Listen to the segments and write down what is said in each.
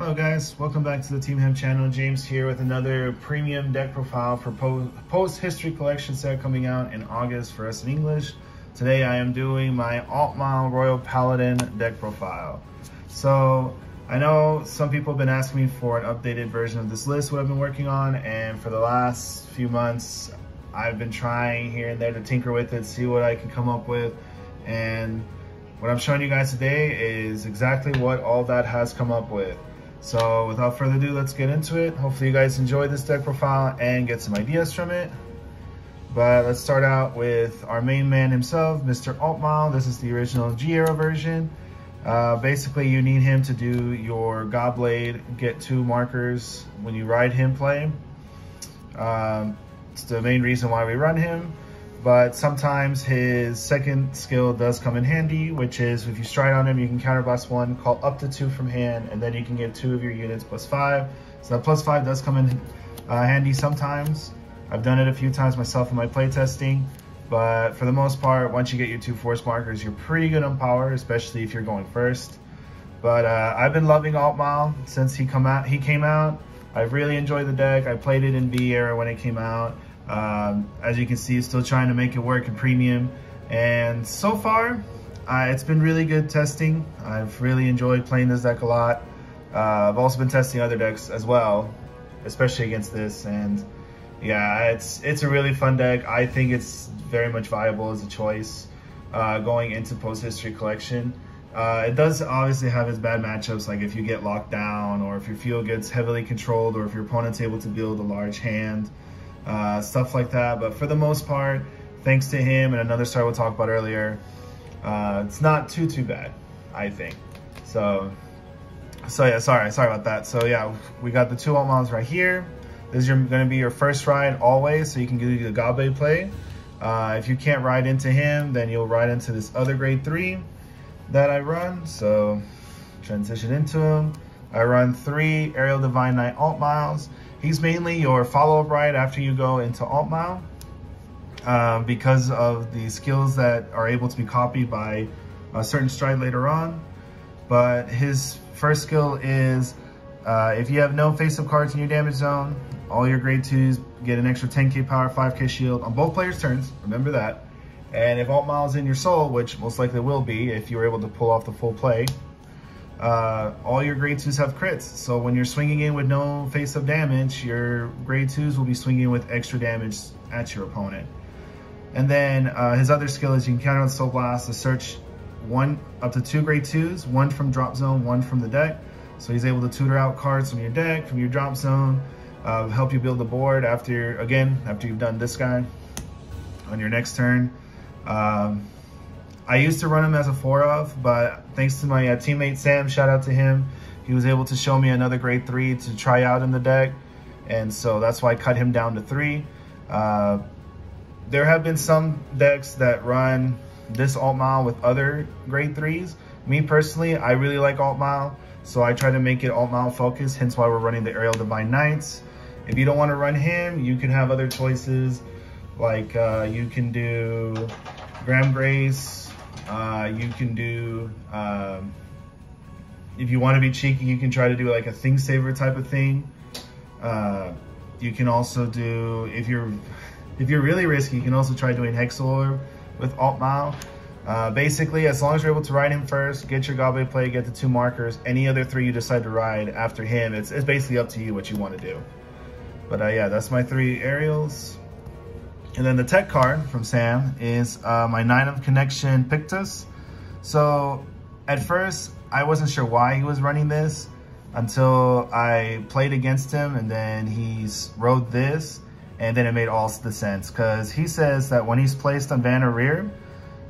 Hello guys, welcome back to the Team Hemp channel. James here with another premium deck profile for Post History Collection set coming out in August for us in English. Today I am doing my Altmile Royal Paladin deck profile. So I know some people have been asking me for an updated version of this list, what I've been working on, and for the last few months I've been trying here and there to tinker with it, see what I can come up with, and what I'm showing you guys today is exactly what all that has come up with. So without further ado, let's get into it. Hopefully you guys enjoy this deck profile and get some ideas from it. But let's start out with our main man himself, Mr. Altmile. This is the original G-Era version. Basically, you need him to do your Godblade, get 2 markers when you ride him play. It's the main reason why we run him. But sometimes his second skill does come in handy, which is if you stride on him, you can counterblast 1, call up to 2 from hand, and then you can get 2 of your units +5. So that +5 does come in handy sometimes. I've done it a few times myself in my playtesting, but for the most part, once you get your 2 force markers, you're pretty good on power, especially if you're going first. But I've been loving Altmile since he came out. I've really enjoyed the deck. I played it in V-Era when it came out. As you can see, still trying to make it work in premium, and so far it's been really good testing. I've really enjoyed playing this deck a lot. I've also been testing other decks as well, especially against this, and yeah, it's a really fun deck. I think it's very much viable as a choice going into Post History Collection. It does obviously have its bad matchups, like if you get locked down, or if your field gets heavily controlled, or if your opponent's able to build a large hand. Stuff like that, but for the most part, thanks to him and another star we'll talk about earlier, it's not too bad, I think. So yeah, sorry about that. So yeah, we got the 2 Altmiles right here. This is going to be your first ride always, so you can do the Godblade play. If you can't ride into him, then you'll ride into this other grade 3 that I run. So transition into him. I run 3 Aerial Divine Knight Altmiles. He's mainly your follow-up ride after you go into Altmile, because of the skills that are able to be copied by a certain stride later on. But his first skill is, if you have no face-up cards in your damage zone, all your grade 2s get an extra 10k power, 5k shield on both players' turns, remember that. And if Altmile's in your soul, which most likely will be if you were able to pull off the full play, all your grade 2s have crits. So when you're swinging in with no face-up damage, your grade 2s will be swinging with extra damage at your opponent. And then his other skill is you can counter with Soul Blast to search up to 2 grade 2s, 1 from drop zone, 1 from the deck. So he's able to tutor out cards from your deck, from your drop zone, help you build the board after you've done this guy on your next turn. I used to run him as a 4-of, but thanks to my teammate Sam, shout out to him, he was able to show me another grade 3 to try out in the deck, and so that's why I cut him down to 3. There have been some decks that run this Altmile with other grade 3s. Me personally, I really like Altmile, so I try to make it Altmile focused, hence why we're running the Aerial Divine Knights. If you don't want to run him, you can have other choices, like you can do Graham Grace. You can do, if you want to be cheeky, you can try to do like a Thing Saver type of thing. You can also do, if you're really risky, you can also try doing Hexalore with Altmile. Basically, as long as you're able to ride him first, get your Godblade play, get the 2 markers, any other 3 you decide to ride after him, it's basically up to you what you want to do. But yeah, that's my 3 aerials. And then the tech card from Sam is my 9 of Connection Pictus. So at first, I wasn't sure why he was running this until I played against him, and then he rode this, and then it made all the sense. Because he says that when he's placed on Banner Rear,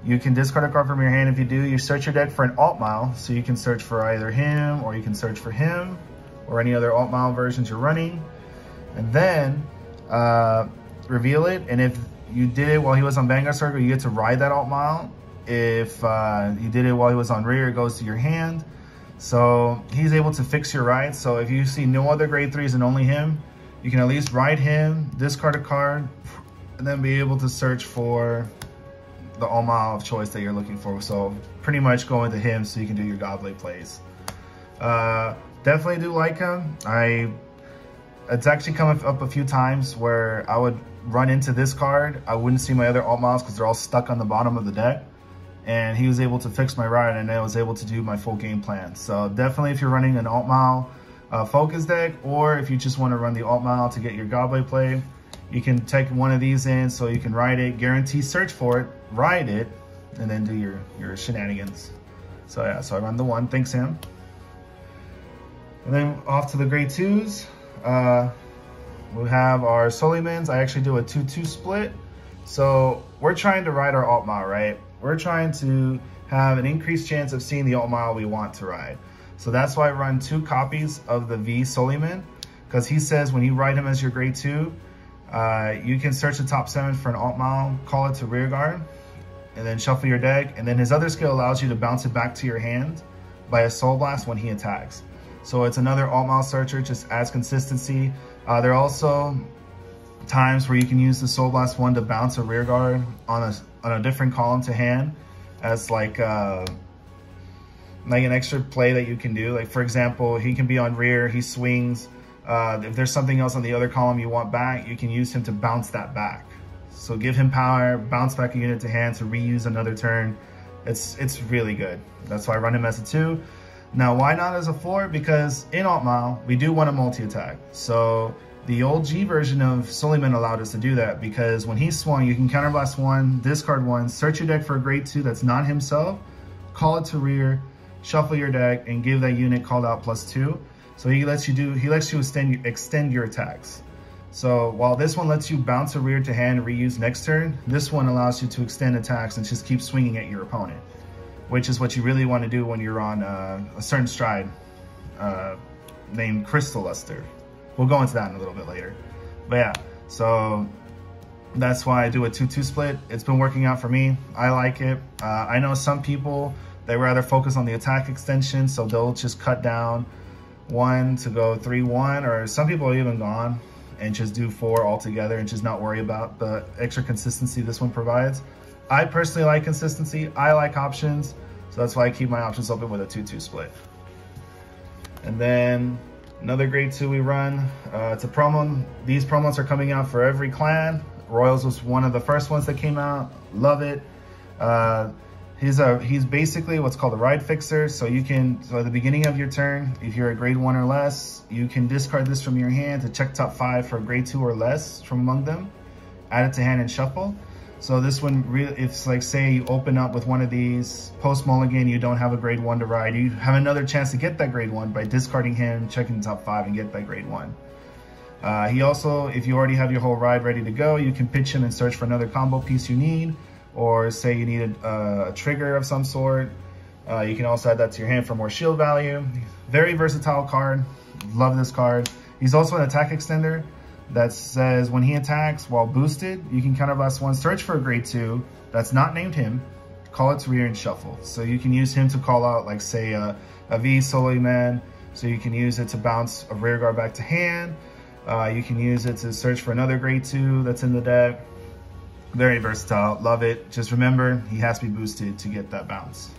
you can discard a card from your hand. If you do, you search your deck for an Altmile. So you can search for either him, or you can search for him, or any other Altmile versions you're running. And then reveal it, and if you did it while he was on Vanguard Circle, you get to ride that Altmile. If you did it while he was on Rear, it goes to your hand. So he's able to fix your rides. So if you see no other grade 3s and only him, you can at least ride him, discard a card, and then be able to search for the Altmile of choice that you're looking for. So pretty much go into him so you can do your Godblade plays. definitely do like him. It's actually come up a few times where I would run into this card. I wouldn't see my other alt miles because they're all stuck on the bottom of the deck. And he was able to fix my ride, and I was able to do my full game plan. So definitely, if you're running an alt mile focus deck, or if you just want to run the alt mile to get your Godblade play, you can take one of these in so you can ride it, guarantee search for it, ride it, and then do your shenanigans. So yeah, so I run the 1, thanks Sam. And then off to the grade 2s. We have our Solymans. I actually do a 2-2 split. So we're trying to ride our alt mile, right? We're trying to have an increased chance of seeing the alt mile we want to ride. So that's why I run 2 copies of the V Solyman, because he says when you ride him as your grade 2, you can search the top 7 for an alt mile, call it to rear guard, and then shuffle your deck. And then his other skill allows you to bounce it back to your hand by a Soul Blast when he attacks. So it's another alt mile searcher, just adds consistency. There are also times where you can use the Soul Blast 1 to bounce a rear guard on a different column to hand as like an extra play that you can do. Like for example, he can be on rear, he swings. If there's something else on the other column you want back, you can use him to bounce that back. So give him power, bounce back a unit to hand to reuse another turn. It's really good. That's why I run him as a 2. Now, why not as a 4? Because in alt mile, we do want a multi-attack. So the old G version of Solyman allowed us to do that, because when he swung, you can counterblast 1, discard 1, search your deck for a grade 2 that's not himself, call it to rear, shuffle your deck, and give that unit called out +2. So he lets you extend your attacks. So while this one lets you bounce a rear to hand and reuse next turn, this one allows you to extend attacks and just keep swinging at your opponent, which is what you really want to do when you're on a certain stride named Crystal Luster. We'll go into that in a little bit later. But yeah, so that's why I do a 2-2 split. It's been working out for me. I like it. I know some people, they rather focus on the attack extension, so they'll just cut down 1 to go 3-1, or some people are even gone and just do 4 altogether and just not worry about the extra consistency this one provides. I personally like consistency. I like options, so that's why I keep my options open with a 2-2 split. And then another grade 2 we run. It's a promo. These promos are coming out for every clan. Royals was one of the first ones that came out. Love it. He's basically what's called a ride fixer. So you can, so at the beginning of your turn, if you're a grade 1 or less, you can discard this from your hand to check top 5 for grade 2 or less from among them, add it to hand and shuffle. So this one, it's like, say you open up with one of these, post mulligan, you don't have a grade 1 to ride, you have another chance to get that grade 1 by discarding him, checking the top 5 and get that grade 1. He also, if you already have your whole ride ready to go, you can pitch him and search for another combo piece you need, or say you need a trigger of some sort. You can also add that to your hand for more shield value. Very versatile card, love this card. He's also an attack extender that says when he attacks while boosted, you can counterblast 1, search for a grade 2 that's not named him, call it to rear and shuffle. So you can use him to call out, like say a V Solyman, so you can use it to bounce a rear guard back to hand. You can use it to search for another grade 2 that's in the deck. Very versatile, love it. Just remember, he has to be boosted to get that bounce.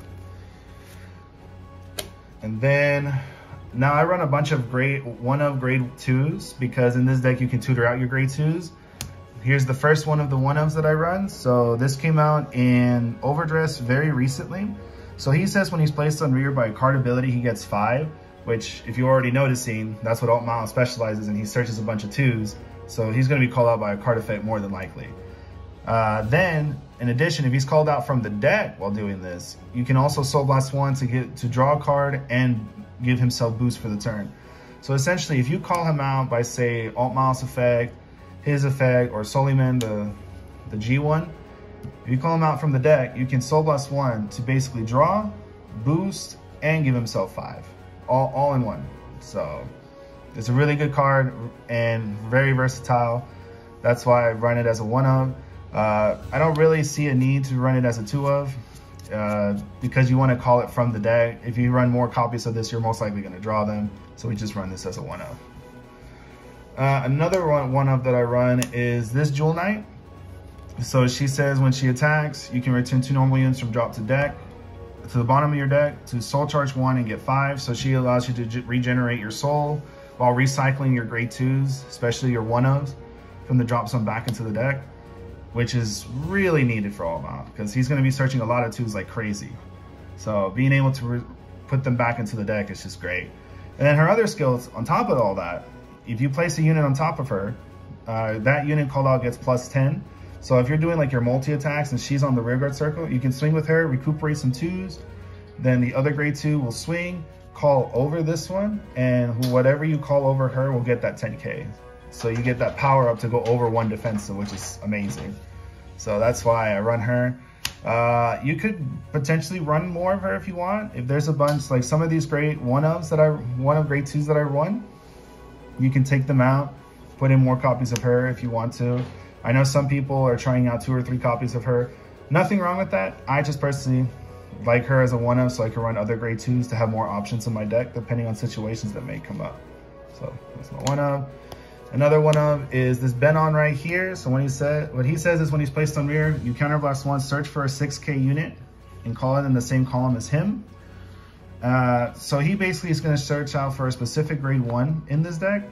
And then, now I run a bunch of grade 2s, because in this deck you can tutor out your grade 2s. Here's the first one of the 1-ofs that I run. So this came out in Overdress very recently. So he says when he's placed on rear by a card ability, he gets 5, which if you're already noticing, that's what Alt Mile specializes in. He searches a bunch of 2s. So he's gonna be called out by a card effect more than likely. Then, in addition, if he's called out from the deck while doing this, you can also Soul Blast 1 to draw a card and give himself boost for the turn. So essentially, if you call him out by, say, Alt Miles effect, his effect, or Solyman, the G1, if you call him out from the deck, you can Soul Blast 1 to basically draw, boost, and give himself 5, all in one. So it's a really good card and very versatile. That's why I run it as a 1-of. I don't really see a need to run it as a 2-of. Because you want to call it from the deck. If you run more copies of this, you're most likely going to draw them. So we just run this as a 1-of. Another 1-of that I run is this Jewel Knight. So she says when she attacks, you can return 2 normal units from drop to deck. to the bottom of your deck to soul charge 1 and get 5. So she allows you to regenerate your soul while recycling your grade 2s, especially your 1-ofs, from the drop zone back into the deck, which is really needed for All-Out because he's going to be searching a lot of 2s like crazy. So being able to put them back into the deck is just great. And then her other skills, on top of all that, if you place a unit on top of her, that unit called out gets +10. So if you're doing like your multi-attacks and she's on the rearguard circle, you can swing with her, recuperate some 2s, then the other grade 2 will swing, call over this one, and whatever you call over her will get that 10k. So you get that power up to go over 1 defensive, which is amazing. So that's why I run her. You could potentially run more of her if you want. If there's a bunch, like some of these grade 1-ofs that grade 2s that I run, you can take them out, put in more copies of her if you want to. I know some people are trying out 2 or 3 copies of her. Nothing wrong with that. I just personally like her as a 1-of so I can run other grade 2s to have more options in my deck depending on situations that may come up. So that's my 1-of. Another 1-of is this Benon right here. So what he says is when he's placed on rear, you counterblast 1, search for a 6k unit and call it in the same column as him. So he basically is going to search out for a specific grade 1 in this deck.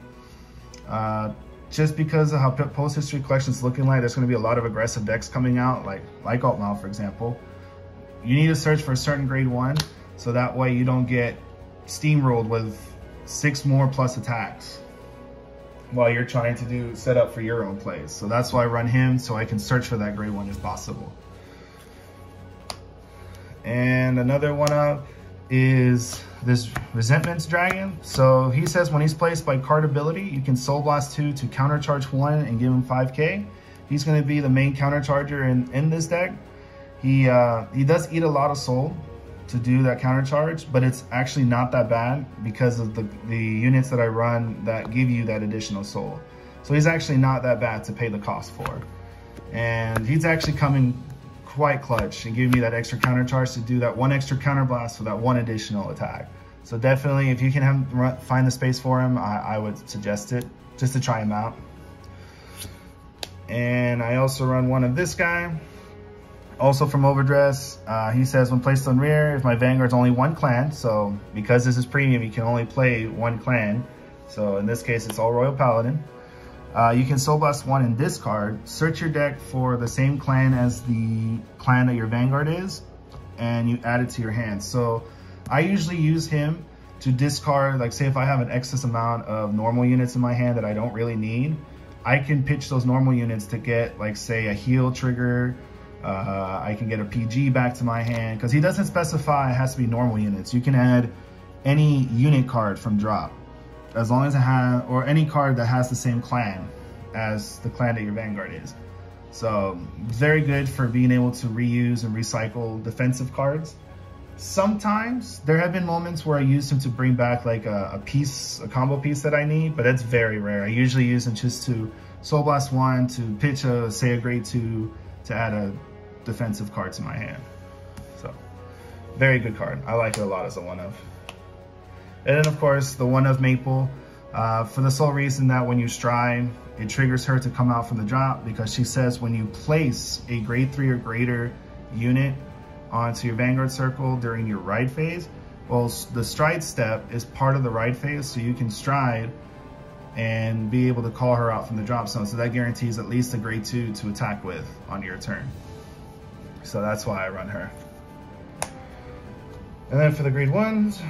Just because of how post history collection's looking like, there's going to be a lot of aggressive decks coming out, like Alt-Mal, for example. You need to search for a certain grade 1, so that way you don't get steamrolled with 6 more plus attacks while you're trying to set up for your own plays. So that's why I run him, so I can search for that grade 1 if possible. And another 1-of is this Resentment's Dragon. So he says when he's placed by card ability, you can Soul Blast 2 to countercharge 1 and give him 5k. He's going to be the main countercharger in this deck. He does eat a lot of soul to do that countercharge, but it's actually not that bad because of the units that I run that give you that additional soul. So he's actually not that bad to pay the cost for. And he's actually coming quite clutch and giving me that extra countercharge to do that 1 extra counterblast for that 1 additional attack. So definitely, if you can find the space for him, I would suggest it just to try him out. And I also run 1 of this guy, also from Overdress. He says when placed on rear, if my Vanguard's only 1 clan, so because this is premium, you can only play 1 clan. So in this case, it's all Royal Paladin. You can Soul Blast 1 and discard, search your deck for the same clan as the clan that your Vanguard is, and you add it to your hand. So I usually use him to discard, like say if I have an excess amount of normal units in my hand that I don't really need, I can pitch those normal units to get like say a heal trigger. I can get a PG back to my hand because he doesn't specify it has to be normal units. You can add any unit card from drop, as long as it has, or any card that has the same clan as the clan that your Vanguard is. So very good for being able to reuse and recycle defensive cards. Sometimes there have been moments where I use him to bring back like a combo piece that I need, but that's very rare. I usually use him just to Soul Blast 1 to pitch say a grade 2 to add a defensive card to my hand. So very good card. I like it a lot as a 1-of. And then of course the 1-of Maple, for the sole reason that when you stride, it triggers her to come out from the drop, because she says when you place a grade 3 or greater unit onto your Vanguard circle during your ride phase, well, the stride step is part of the ride phase, so you can stride and be able to call her out from the drop zone. So that guarantees at least a grade 2 to attack with on your turn. So that's why I run her. And then for the grade 1s,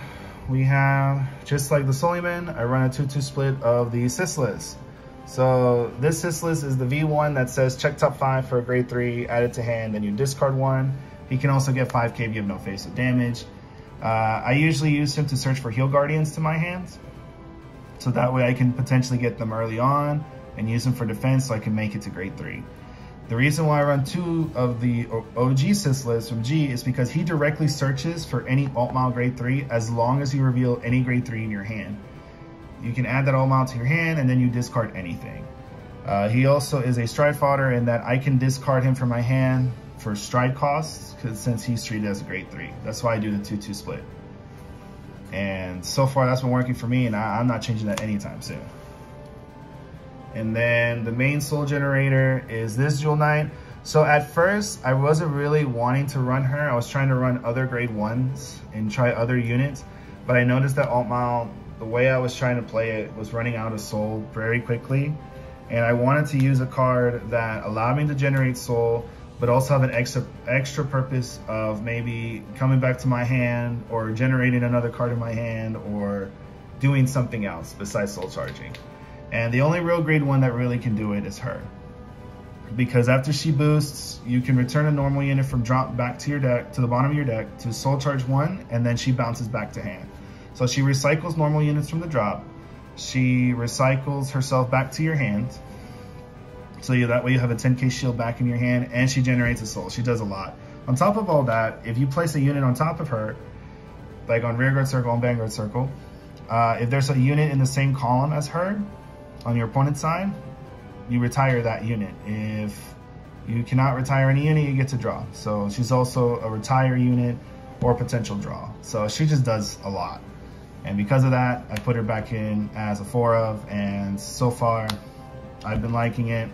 we have, just like the Suleiman, I run a 2-2 split of the Sysilis. So this Sysilis is the V1 that says check top 5 for a grade 3, add it to hand, then you discard 1. He can also get 5k if you have no face of damage. I usually use him to search for Heal Guardians to my hands, so that way I can potentially get them early on and use them for defense so I can make it to grade 3. The reason why I run 2 of the OG Sysilis from G is because he directly searches for any Alt-Mal grade 3 as long as you reveal any grade 3 in your hand. You can add that Alt-Mal to your hand and then you discard anything. He also is a stride fodder in that I can discard him from my hand for stride costs, since he's treated as a grade 3. That's why I do the 2-2 split. And so far that's been working for me, and I'm not changing that anytime soon. And then the main soul generator is this Jewel Knight. So at first, I wasn't really wanting to run her. I was trying to run other grade 1s and try other units, but I noticed that Altmile, the way I was trying to play it, was running out of soul very quickly. And I wanted to use a card that allowed me to generate soul, but also have an extra purpose of maybe coming back to my hand or generating another card in my hand or doing something else besides soul charging. And the only real grade 1 that really can do it is her. Because after she boosts, you can return a normal unit from drop back to your deck, to the bottom of your deck, to soul charge 1, and then she bounces back to hand. So she recycles normal units from the drop. She recycles herself back to your hand. So that way you have a 10k shield back in your hand, and she generates a soul. She does a lot. On top of all that, if you place a unit on top of her, like on rearguard circle and vanguard circle, if there's a unit in the same column as her on your opponent's side, you retire that unit. If you cannot retire any unit, you get to draw. So she's also a retire unit or potential draw. So she just does a lot. And because of that, I put her back in as a 4 of, and so far I've been liking it.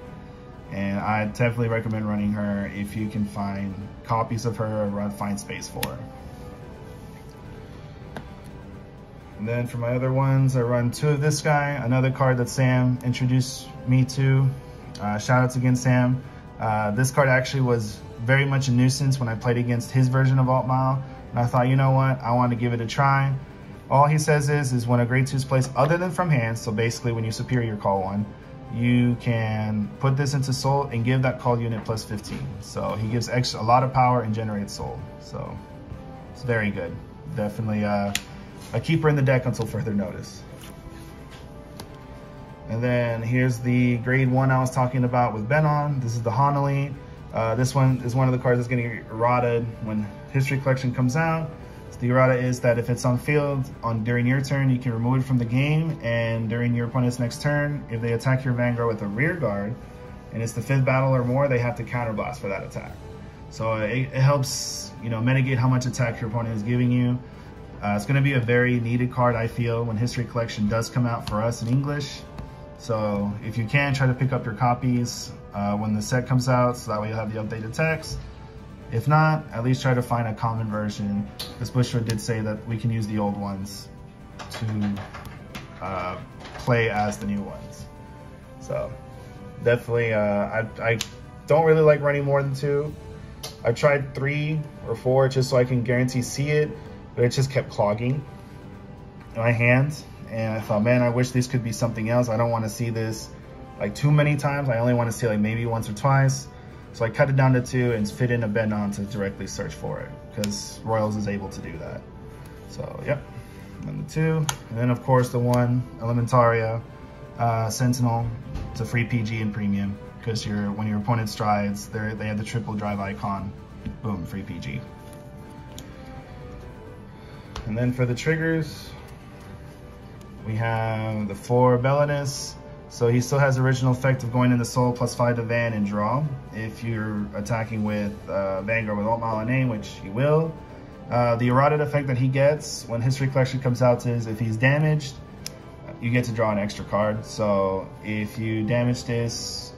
And I definitely recommend running her if you can find copies of her or find space for her. And then for my other ones, I run 2 of this guy, another card that Sam introduced me to. Shout outs again, Sam. This card actually was very much a nuisance when I played against his version of Altmile. And I thought, you know what, I want to give it a try. All he says is when a grade 2 is placed other than from hand, so basically when you superior call one, you can put this into soul and give that call unit plus 15. So he gives a lot of power and generates soul. So it's very good. Definitely a keeper in the deck until further notice. And then here's the grade 1 I was talking about with Benon. This is the Honolly. This one is one of the cards that's getting errata when History Collection comes out. So the errata is that if it's on field during your turn, you can remove it from the game, and during your opponent's next turn, if they attack your Vanguard with a rear guard, and it's the 5th battle or more, they have to counterblast for that attack. So it helps, mitigate how much attack your opponent is giving you. It's going to be a very needed card, I feel, when History Collection does come out for us in English. So if you can, try to pick up your copies when the set comes out, so that way you'll have the updated text. If not, at least try to find a common version. This Bushra did say that we can use the old ones to play as the new ones. So definitely, I don't really like running more than 2. I tried 3 or 4 just so I can guarantee see it, but it just kept clogging my hands. And I thought, man, I wish this could be something else. I don't want to see this like too many times. I only want to see like maybe once or twice. So I cut it down to 2 and fit in a Benon to directly search for it, because Royals is able to do that. So yep, and then the 2, and then of course the 1 Elementaria Sentinel. It's a free PG and premium, because when your opponent strides, they have the triple drive icon. Boom, free PG. And then for the triggers, we have the 4 Belinus. So he still has the original effect of going into soul plus 5 to Van and draw if you're attacking with Vanguard with Altmile and name, which he will. The errata effect that he gets when History Collection comes out is if he's damaged, you get to draw an extra card. So if you damage this,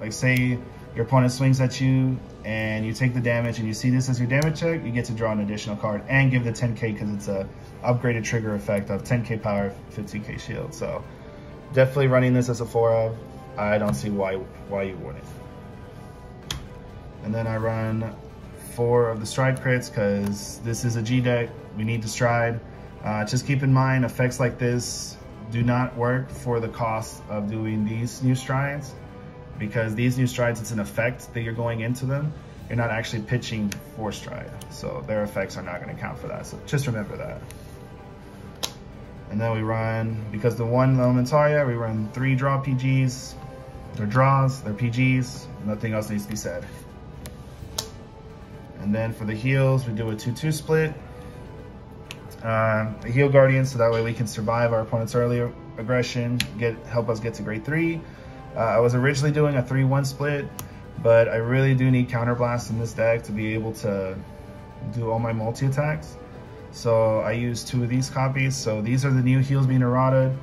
like say your opponent swings at you and you take the damage and you see this as your damage check, you get to draw an additional card and give the 10k because it's a upgraded trigger effect of 10k power, 15k shield. So definitely running this as a 4 of. I don't see why you wouldn't. And then I run 4 of the stride crits because this is a G deck. We need to stride. Just keep in mind, effects like this do not work for the cost of doing these new strides, because these new strides, it's an effect that you're going into them. You're not actually pitching for stride. So their effects are not going to count for that. So just remember that. And then we run, because the 1 Elementaria, we run 3 draw PGs. They're draws, they're PGs, nothing else needs to be said. And then for the heals, we do a 2-2 split. A heal guardian, so that way we can survive our opponent's early aggression, help us get to grade 3. I was originally doing a 3-1 split, but I really do need counterblast in this deck to be able to do all my multi-attacks. So I use 2 of these copies. So these are the new heals being errata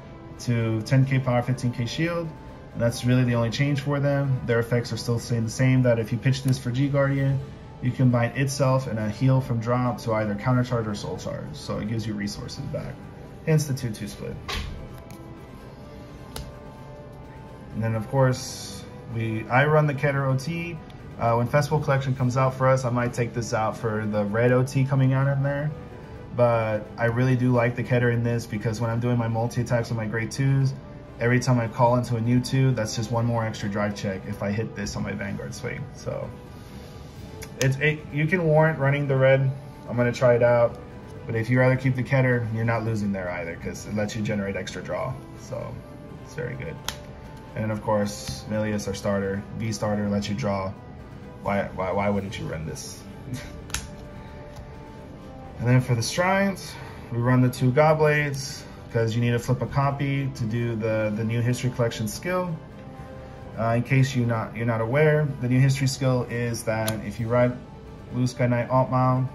to 10k power, 15k shield. And that's really the only change for them. Their effects are still staying the same, that if you pitch this for G Guardian, you combine itself and a heal from drop to either counter charge or soul charge. So it gives you resources back. Hence the 2-2 split. And then of course, I run the Keter OT. When Festival Collection comes out for us, I might take this out for the red OT coming out in there. But I really do like the Keter in this because when I'm doing my multi-attacks with my grade 2s, every time I call into a new 2, that's just one more extra drive check if I hit this on my Vanguard swing. So you can warrant running the red. I'm gonna try it out. But if you rather keep the Keter, you're not losing there either because it lets you generate extra draw. So it's very good. And then of course, Milius, our starter, V starter, lets you draw. Why wouldn't you run this? And then for the strides, we run the 2 Godblades because you need to flip a copy to do the new History Collection skill. In case you're not aware, the new History skill is that if you ride Blue Sky Knight Altmile,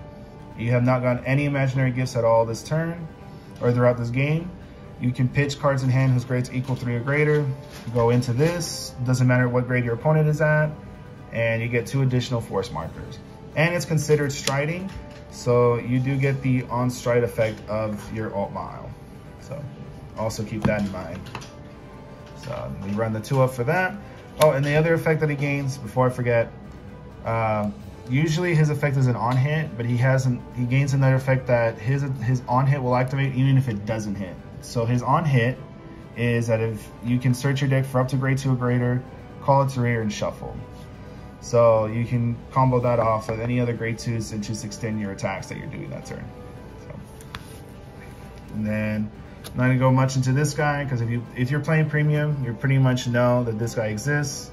you have not gotten any imaginary gifts at all this turn or throughout this game. You can pitch cards in hand whose grades equal 3 or greater. Go into this, doesn't matter what grade your opponent is at, and you get 2 additional force markers. And it's considered striding, so you do get the on-stride effect of your Altmile. So also keep that in mind. So we run the 2 up for that. Oh, and the other effect that he gains, before I forget, usually his effect is an on hit, but he gains another effect that his on hit will activate even if it doesn't hit. So his on hit is that if you can search your deck for up to grade 2 or greater, call it to rear and shuffle. So you can combo that off with any other grade 2s and just extend your attacks that you're doing that turn. So, and then I'm not gonna go much into this guy because if you're playing premium, you pretty much know that this guy exists.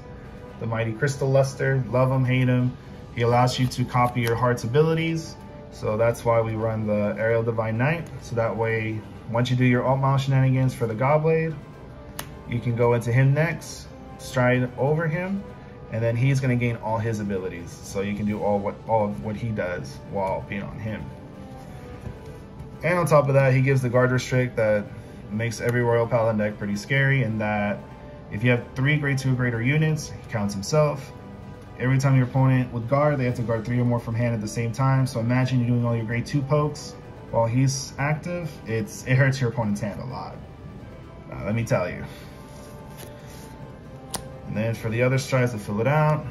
The Mighty Crystal Luster, love him, hate him. He allows you to copy your heart's abilities. So that's why we run the Aerial Divine Knight. So that way, once you do your Altmile shenanigans for the Godblade, you can go into him next, stride over him, and then he's gonna gain all his abilities. So you can do all of what he does while being on him. And on top of that, he gives the guard restrict that makes every Royal Paladin deck pretty scary, in that if you have 3 grade 2 or greater units, he counts himself. Every time your opponent would guard, they have to guard 3 or more from hand at the same time. So imagine you're doing all your grade 2 pokes while he's active. It hurts your opponent's hand a lot. Let me tell you. And then for the other strides to fill it out,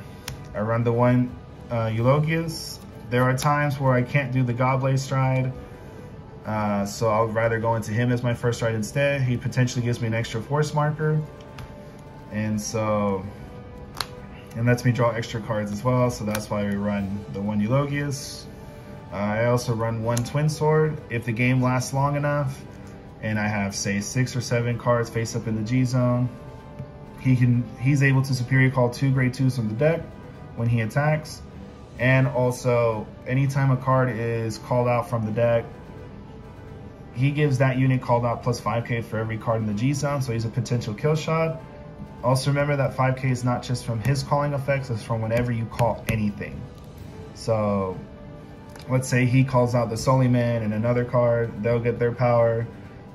I run the 1 Eulogius. There are times where I can't do the Godblade stride, so I would rather go into him as my first stride instead. He potentially gives me an extra force marker, and lets me draw extra cards as well, so that's why we run the 1 Eulogius. I also run 1 Twin Sword. If the game lasts long enough, and I have, say, 6 or 7 cards face up in the G zone, he's able to superior call 2 grade 2s from the deck when he attacks. And also, anytime a card is called out from the deck, he gives that unit called out plus 5k for every card in the G zone, so he's a potential kill shot. Also remember that 5k is not just from his calling effects, it's from whenever you call anything. So let's say he calls out the Suliman and another card, they'll get their power.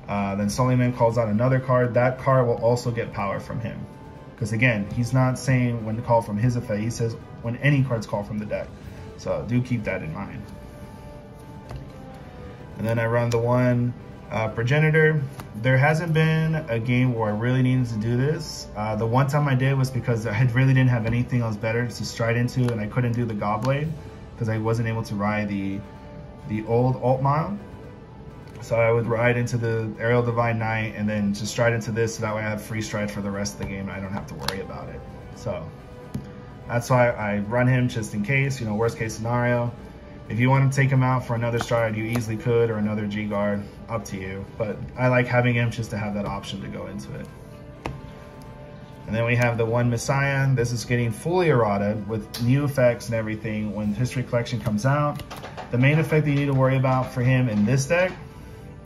Then Suliman calls out another card, that card will also get power from him. Because again, he's not saying when to call from his effect, he says when any card's called from the deck. So do keep that in mind. And then I run the 1 Progenitor. There hasn't been a game where I really needed to do this. The one time I did was because I really didn't have anything else better to stride into, and I couldn't do the Godblade because I wasn't able to ride the old Altmile. So I would ride into the Aerial Divine Knight and then just stride into this, so that way I have free stride for the rest of the game and I don't have to worry about it. So that's why I run him, just in case, worst case scenario. If you want to take him out for another stride, you easily could, or another G-Guard, up to you. But I like having him just to have that option to go into it. And then we have the 1 Messiah. This is getting fully errata with new effects and everything when History Collection comes out. The main effect that you need to worry about for him in this deck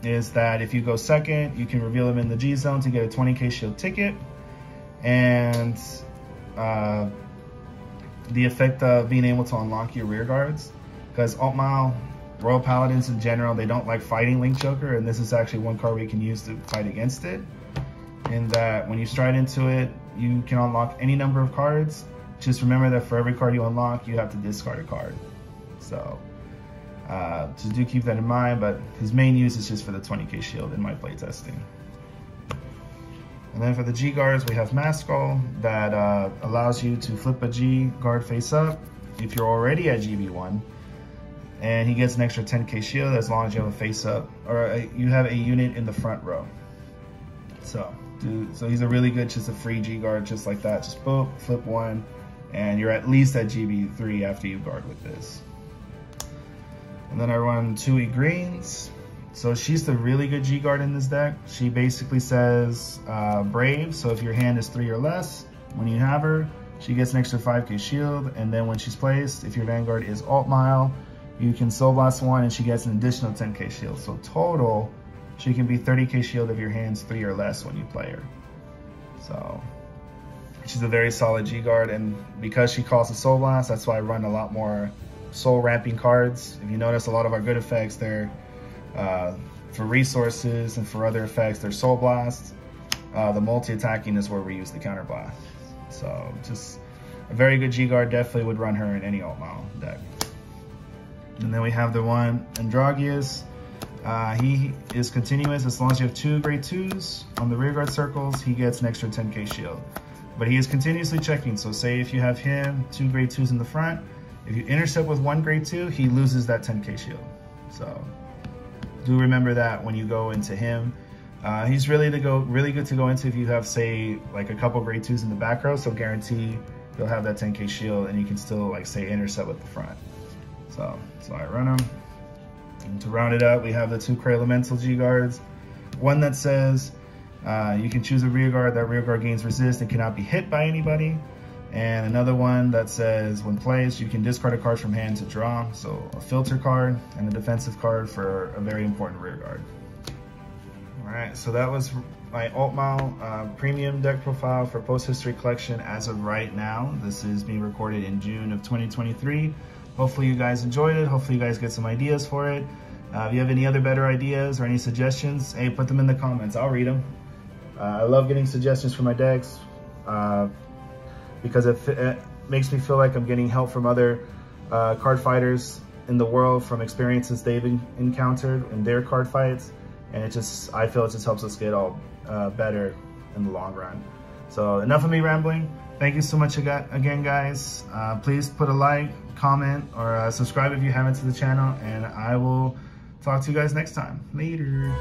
is that if you go second, you can reveal him in the G zone to get a 20k shield ticket. And the effect of being able to unlock your rear guards. Because Altmile, Royal Paladins in general, they don't like fighting Link Joker, and this is actually one card we can use to fight against it. In that when you stride into it, you can unlock any number of cards. Just remember that for every card you unlock, you have to discard a card. So just do keep that in mind, but his main use is just for the 20k shield in my playtesting. And then for the G guards, we have Maskell that allows you to flip a G guard face up if you're already at GB1, and he gets an extra 10k shield as long as you have a face up, or you have a unit in the front row. So he's a really good, just a free G guard, just like that. Just boop, flip one, and you're at least at GB3 after you guard with this. And then I run 2 greens. So she's the really good G guard in this deck. She basically says Brave, so if your hand is 3 or less, when you have her, she gets an extra 5k shield, and then when she's placed, if your Vanguard is Alt-Mile, you can Soul Blast 1 and she gets an additional 10k shield. So total, she can be 30k shield if your hand's 3 or less when you play her. So she's a very solid G guard, and because she calls a Soul Blast, that's why I run a lot more soul ramping cards. If you notice, a lot of our good effects, they're for resources, and for other effects, they're Soul Blast. The multi-attacking is where we use the Counter Blast. So just a very good G guard, definitely would run her in any Alt-Mile deck. And then we have the one Androgeus. He is continuous as long as you have 2 grade 2s on the rearguard circles, he gets an extra 10k shield. But he is continuously checking, so say if you have him 2 grade 2s in the front, if you intercept with 1 grade 2, he loses that 10k shield. So do remember that when you go into him. He's really good to go into if you have, say, like a couple grade 2s in the back row, so guarantee you'll have that 10k shield and you can still, like, say, intercept with the front. So I run them. And to round it up, we have the 2 Cray Elemental G guards. One that says you can choose a rear guard. That rear guard gains resist and cannot be hit by anybody. And another one that says when placed, you can discard a card from hand to draw. So a filter card and a defensive card for a very important rear guard. All right, so that was my Alt-Mile premium deck profile for Post History Collection as of right now. This is being recorded in June of 2023. Hopefully you guys enjoyed it. Hopefully you guys get some ideas for it. If you have any other better ideas or any suggestions, hey, put them in the comments. I'll read them. I love getting suggestions for my decks because it makes me feel like I'm getting help from other card fighters in the world, from experiences they've encountered in their card fights. And I feel it just helps us get all better in the long run. So enough of me rambling. Thank you so much again, guys. Please put a like, comment, or subscribe if you haven't to the channel, and I will talk to you guys next time. Later.